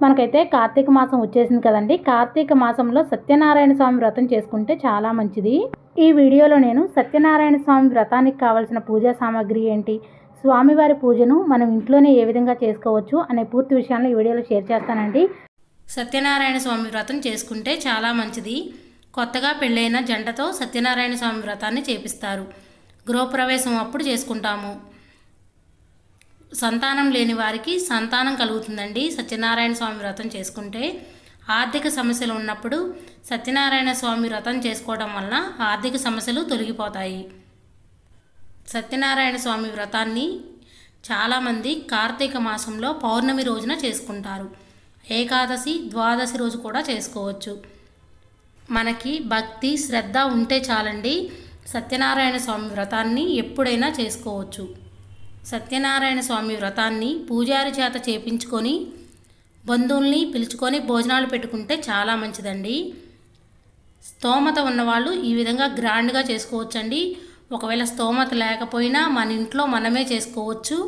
మనకైతే కార్తీక మాసం వచ్చేసింది కదండి. కార్తీక మాసంలో సత్యనారాయణ స్వామి వ్రతం చేసుకుంటే చాలా మంచిది. ఈ వీడియోలో నేను సత్యనారాయణ స్వామి వ్రతానికి కావాల్సిన పూజా సామాగ్రి ఏంటి, స్వామివారి పూజను మనం ఇంట్లోనే ఏ విధంగా చేసుకోవచ్చు అనే పూర్తి విషయాలను ఈ వీడియోలో షేర్ చేస్తానండి. సత్యనారాయణ స్వామి వ్రతం చేసుకుంటే చాలా మంచిది. కొత్తగా పెళ్ళైన జంటతో సత్యనారాయణ స్వామి వ్రతాన్ని చేపిస్తారు. గృహప్రవేశం అప్పుడు చేసుకుంటాము. సంతానం లేని వారికి సంతానం కలుగుతుందండి సత్యనారాయణ స్వామి వ్రతం చేసుకుంటే. ఆర్థిక సమస్యలు ఉన్నప్పుడు సత్యనారాయణ స్వామి వ్రతం చేసుకోవడం వలన ఆర్థిక సమస్యలు తొలగిపోతాయి. సత్యనారాయణ స్వామి వ్రతాన్ని చాలామంది కార్తీక మాసంలో పౌర్ణమి రోజున చేసుకుంటారు. ఏకాదశి, ద్వాదశి రోజు కూడా చేసుకోవచ్చు. మనకి భక్తి, శ్రద్ధ ఉంటే చాలండి, సత్యనారాయణ స్వామి వ్రతాన్ని ఎప్పుడైనా చేసుకోవచ్చు. సత్యనారాయణ స్వామి వ్రతాన్ని పూజారి చేత చేపించుకొని బంధువుల్ని పిలుచుకొని భోజనాలు పెట్టుకుంటే చాలా మంచిదండి. స్తోమత ఉన్నవాళ్ళు ఈ విధంగా గ్రాండ్గా చేసుకోవచ్చండి. ఒకవేళ స్తోమత లేకపోయినా మన ఇంట్లో మనమే చేసుకోవచ్చు.